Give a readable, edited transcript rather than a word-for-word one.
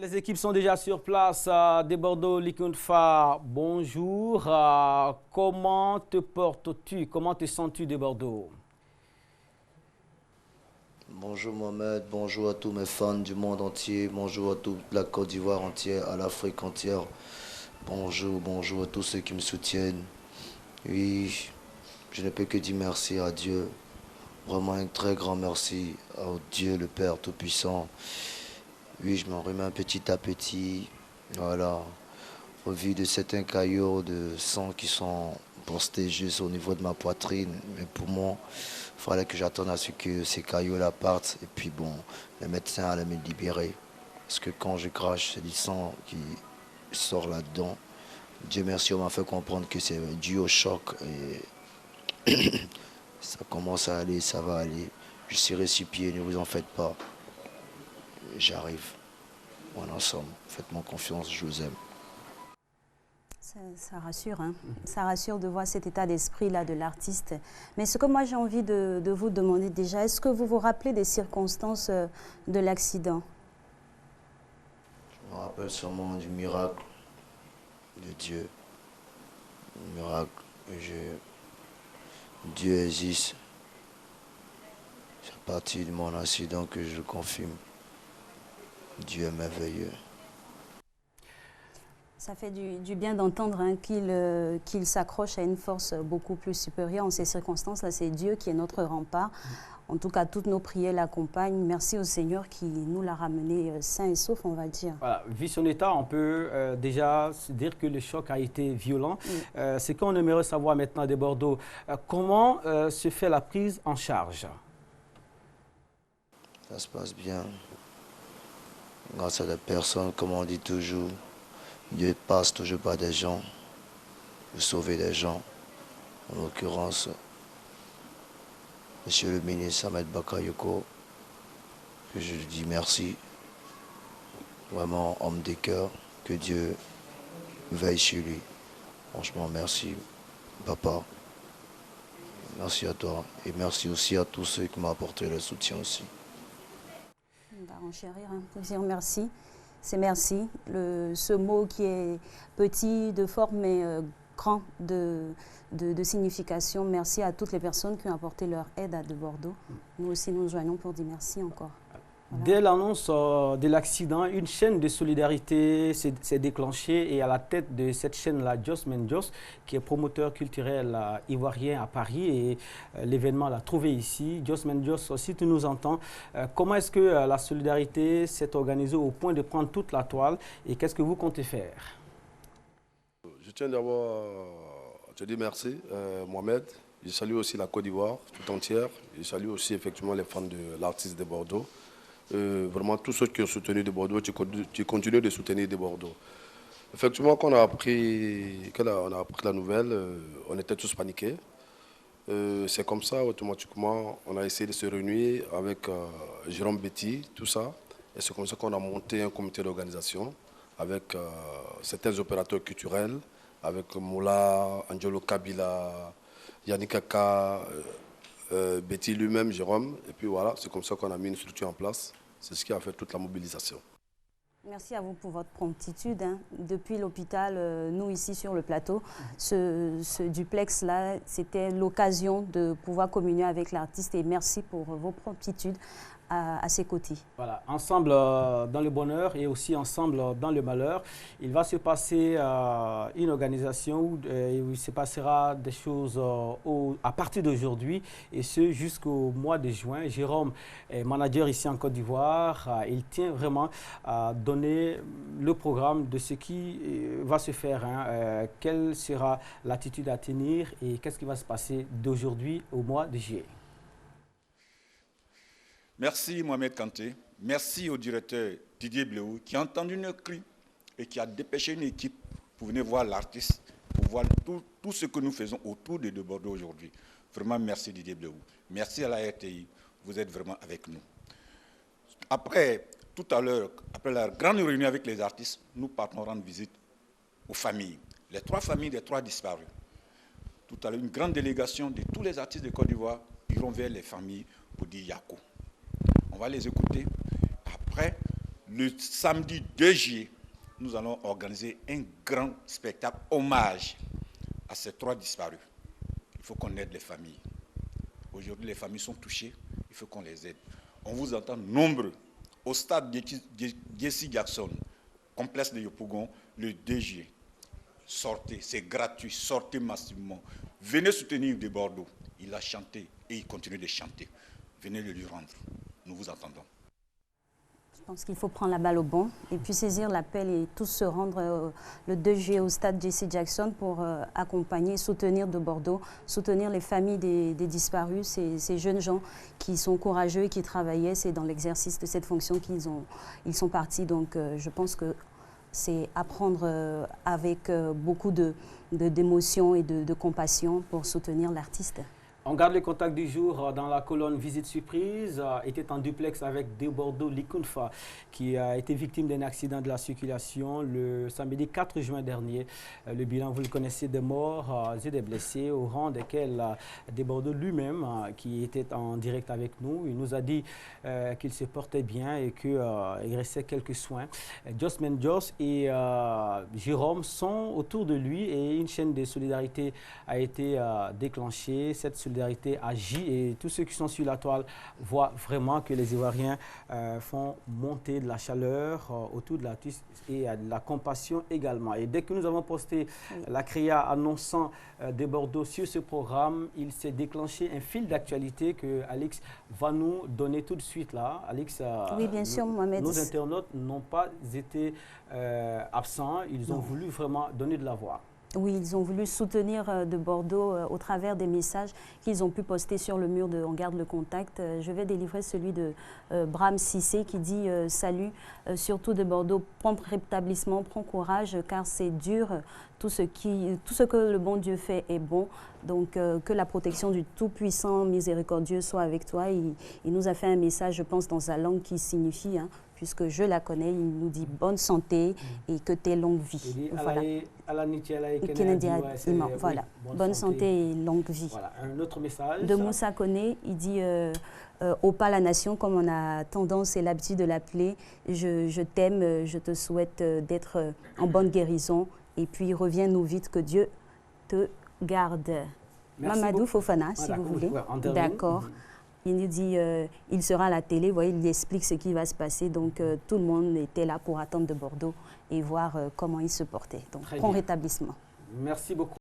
Les équipes sont déjà sur place. Des Bordeaux, Likunfa, bonjour. Comment te portes-tu? Comment te sens-tu de Bordeaux? Bonjour Mohamed, bonjour à tous mes fans du monde entier, bonjour à toute la Côte d'Ivoire entière, à l'Afrique entière. Bonjour à tous ceux qui me soutiennent. Oui, je ne peux que dire merci à Dieu. Vraiment un très grand merci à Dieu le Père Tout-Puissant. Oui, je m'en remets petit à petit. Voilà, au vu de certains caillots de sang qui sont postés juste au niveau de ma poitrine, mes poumons. Il fallait que j'attende à ce que ces caillots-là partent. Et puis bon, les médecins allaient me libérer. Parce que quand je crache, c'est du sang qui sort là-dedans. Dieu merci, on m'a fait comprendre que c'est dû au choc. Et ça commence à aller, ça va aller. Je serai sur pied, ne vous en faites pas. J'arrive. On est ensemble. Faites-moi confiance, je vous aime. Ça rassure, hein. Ça rassure de voir cet état d'esprit-là de l'artiste. Mais ce que moi j'ai envie de vous demander déjà, est-ce que vous vous rappelez des circonstances de l'accident? Je me rappelle sûrement du miracle de Dieu. Le miracle. Dieu existe. C'est à partir de mon accident que je le confirme. Dieu est merveilleux. Ça fait du bien d'entendre hein, qu'il s'accroche à une force beaucoup plus supérieure. En ces circonstances-là, c'est Dieu qui est notre rempart. En tout cas, toutes nos prières l'accompagnent. Merci au Seigneur qui nous l'a ramené sain et sauf, on va dire. Voilà, vu son état, on peut déjà se dire que le choc a été violent. Ce qu'on aimerait savoir maintenant de Bordeaux, comment se fait la prise en charge? Ça se passe bien. Grâce à des personnes, comme on dit toujours, Dieu passe toujours par des gens pour sauver des gens. En l'occurrence, Monsieur le ministre Ahmed Bakayoko, que je lui dis merci. Vraiment homme des cœurs, que Dieu veille sur lui. Franchement, merci, papa. Merci à toi. Et merci aussi à tous ceux qui m'ont apporté le soutien aussi. On va enchérir, hein, pour dire merci. C'est merci. Ce mot qui est petit de forme mais grand de signification. Merci à toutes les personnes qui ont apporté leur aide à De Bordeaux. Nous aussi, nous joignons pour dire merci encore. Voilà. Dès l'annonce de l'accident, une chaîne de solidarité s'est déclenchée et à la tête de cette chaîne-là, Josman Jos, qui est promoteur culturel ivoirien à Paris et l'événement l'a trouvé ici. Josman Jos, si tu nous entends, comment est-ce que la solidarité s'est organisée au point de prendre toute la toile et qu'est-ce que vous comptez faire? Je tiens d'abord à te dire merci, Mohamed. Je salue aussi la Côte d'Ivoire tout entière. Je salue aussi effectivement les fans de l'artiste de Bordeaux. Vraiment tous ceux qui ont soutenu De Bordeaux, tu continues de soutenir De Bordeaux. Effectivement, quand on a appris la nouvelle, on était tous paniqués. C'est comme ça, automatiquement, on a essayé de se réunir avec Jérôme Betty, tout ça. Et c'est comme ça qu'on a monté un comité d'organisation avec certains opérateurs culturels, avec Moula, Angelo Kabila, Yannick Aka, Betty lui-même, Jérôme. Et puis voilà, c'est comme ça qu'on a mis une structure en place. C'est ce qui a fait toute la mobilisation. Merci à vous pour votre promptitude. Hein. Depuis l'hôpital, nous ici sur le plateau, ce duplex-là, c'était l'occasion de pouvoir communier avec l'artiste et merci pour vos promptitudes à ses côtés. Voilà, ensemble dans le bonheur et aussi ensemble dans le malheur. Il va se passer une organisation où il se passera des choses à partir d'aujourd'hui et ce jusqu'au mois de juin. Jérôme est manager ici en Côte d'Ivoire. Il tient vraiment à donner le programme de ce qui va se faire. Hein. Quelle sera l'attitude à tenir et qu'est-ce qui va se passer d'aujourd'hui au mois de juillet. Merci Mohamed Kanté, merci au directeur Didier Bléou qui a entendu nos cris et qui a dépêché une équipe pour venir voir l'artiste, pour voir tout ce que nous faisons autour de Bordeaux aujourd'hui. Vraiment merci Didier Bléou, merci à la RTI, vous êtes vraiment avec nous. Après, tout à l'heure, après la grande réunion avec les artistes, nous partons rendre visite aux familles, les 3 familles des 3 disparus. Tout à l'heure, une grande délégation de tous les artistes de Côte d'Ivoire iront vers les familles pour dire Yako. On va les écouter. Après, le samedi 2 juillet, nous allons organiser un grand spectacle hommage à ces 3 disparus. Il faut qu'on aide les familles. Aujourd'hui, les familles sont touchées, il faut qu'on les aide. On vous entend nombreux au stade Jesse Jackson, complexe de Yopougon, le 2 juillet. Sortez, c'est gratuit, sortez massivement. Venez soutenir de Bordeaux. Il a chanté et il continue de chanter. Venez le lui rendre. Nous vous attendons. Je pense qu'il faut prendre la balle au bon et puis saisir l'appel et tous se rendre le 2 juillet au stade Jesse Jackson pour accompagner, soutenir de Bordeaux, soutenir les familles des disparus, ces jeunes gens qui sont courageux et qui travaillaient. C'est dans l'exercice de cette fonction qu'ils sont partis. Donc je pense que c'est à prendre avec beaucoup d'émotion et de compassion pour soutenir l'artiste. On garde le contact du jour dans la colonne Visite Surprise. Était en duplex avec de Bordeaux Likunfa qui a été victime d'un accident de la circulation le samedi 4 juin dernier. Le bilan, vous le connaissez, des morts et des blessés, au rang desquels de Bordeaux lui-même, qui était en direct avec nous, il nous a dit qu'il se portait bien et qu'il restait quelques soins. Josman Jos et Jérôme sont autour de lui et une chaîne de solidarité a été déclenchée. Cette solidarité agit et tous ceux qui sont sur la toile voient vraiment que les Ivoiriens font monter de la chaleur autour de l'artiste et de la compassion également. Et dès que nous avons posté la CREA annonçant de Bordeaux sur ce programme, il s'est déclenché un fil d'actualité que Alex va nous donner tout de suite là. Alex, oui, bien sûr, Mohamed. Nos internautes n'ont pas été absents, ils ont voulu vraiment donner de la voix. Oui, ils ont voulu soutenir de Bordeaux au travers des messages qu'ils ont pu poster sur le mur de On garde le contact. Je vais délivrer celui de Bram Sissé qui dit « Salut, surtout de Bordeaux, prends rétablissement, prends courage car c'est dur. Tout ce que le bon Dieu fait est bon. Donc que la protection du Tout-Puissant miséricordieux soit avec toi. » Il nous a fait un message, je pense, dans sa langue qui signifie puisque je la connais, il nous dit bonne santé et que tes longues vies. Voilà. Voilà. Bonne santé et longue vie. Voilà. Un autre message. De Moussa Koné, il dit au pas la nation, comme on a tendance et l'habitude de l'appeler, je t'aime, je te souhaite d'être en bonne guérison et puis reviens-nous vite, que Dieu te garde. Mamadou Fofana, si vous voulez. D'accord. Il nous dit il sera à la télé, vous voyez, il explique ce qui va se passer. Donc tout le monde était là pour attendre de Bordeaux et voir comment il se portait. Donc bon rétablissement. Merci beaucoup.